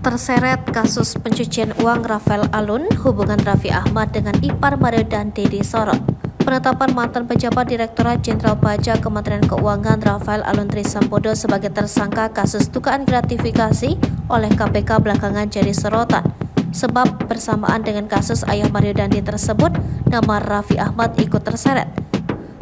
Terseret kasus pencucian uang Rafael Alun, hubungan Raffi Ahmad dengan ipar Mario Dandi disorot. Penetapan mantan pejabat Direktorat Jenderal Pajak Kementerian Keuangan Rafael Alun Trisambodo sebagai tersangka kasus dugaan gratifikasi oleh KPK belakangan jadi sorotan. Sebab bersamaan dengan kasus ayah Mario Dandi tersebut, nama Raffi Ahmad ikut terseret.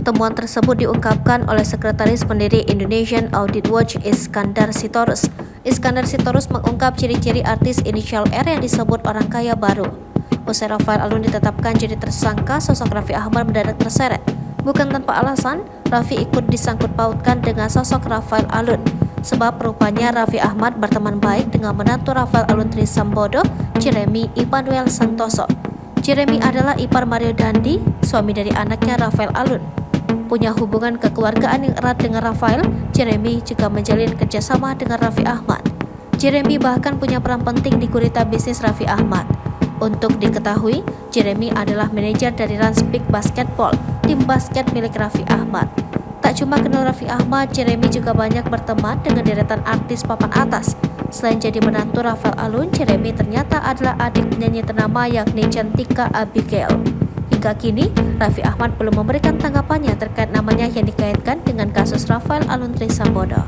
Temuan tersebut diungkapkan oleh Sekretaris Pendiri Indonesian Audit Watch Iskandar Sitorus. Iskandar Sitorus mengungkap ciri-ciri artis inisial R yang disebut orang kaya baru. Usai Rafael Alun ditetapkan jadi tersangka, sosok Raffi Ahmad mendadak terseret. Bukan tanpa alasan, Raffi ikut disangkut pautkan dengan sosok Rafael Alun. Sebab rupanya Raffi Ahmad berteman baik dengan menantu Rafael Alun Trisambodo, Jeremy Immanuel Santoso. Jeremy adalah ipar Mario Dandi, suami dari anaknya Rafael Alun. Punya hubungan kekeluargaan yang erat dengan Rafael, Jeremy juga menjalin kerjasama dengan Raffi Ahmad. Jeremy bahkan punya peran penting di gurita bisnis Raffi Ahmad. Untuk diketahui, Jeremy adalah manajer dari Rans Peak Basketball, tim basket milik Raffi Ahmad. Tak cuma kenal Raffi Ahmad, Jeremy juga banyak berteman dengan deretan artis papan atas. Selain jadi menantu Rafael Alun, Jeremy ternyata adalah adik penyanyi ternama yakni Cantika Abigail. Hingga kini, Raffi Ahmad belum memberikan tanggapannya terkait namanya yang dikaitkan dengan kasus Rafael Alun Trisambodo.